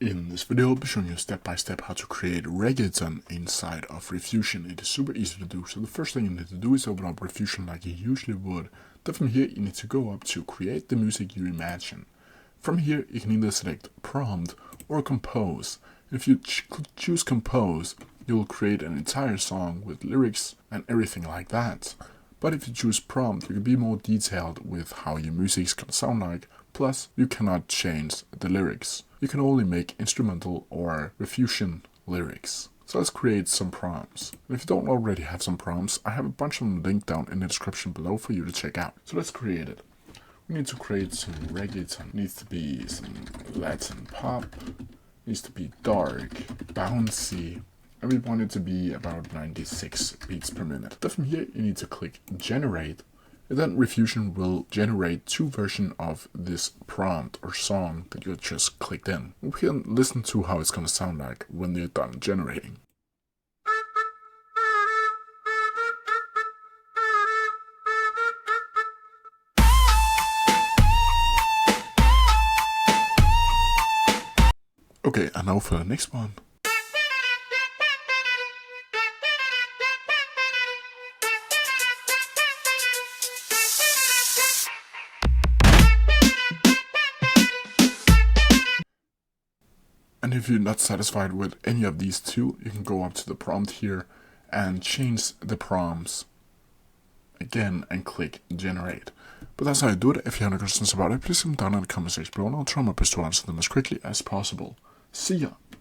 In this video, I'll be showing you step by step how to create Reggaeton inside of Riffusion. It is super easy to do. So the first thing you need to do is open up Riffusion like you usually would. Then from here, you need to go up to create the music you imagine. From here, you can either select prompt or compose. If you choose compose, you will create an entire song with lyrics and everything like that. But if you choose prompt, you can be more detailed with how your music is gonna sound like. Plus, you cannot change the lyrics. You can only make instrumental or Riffusion lyrics. So let's create some prompts. And if you don't already have some prompts, I have a bunch of them linked down in the description below for you to check out. So let's create it. We need to create some reggaeton. It needs to be some Latin pop. It needs to be dark, bouncy. And we want it to be about 96 beats per minute. Then from here, you need to click generate. And then Riffusion will generate two versions of this prompt or song that you just clicked in. We can listen to how it's going to sound like when they're done generating. Okay, and now for the next one. And if you're not satisfied with any of these two, you can go up to the prompt here and change the prompts again and click generate. But that's how you do it. If you have any questions about it, please leave them down in the comment section below and I'll try my best to answer them as quickly as possible. See ya!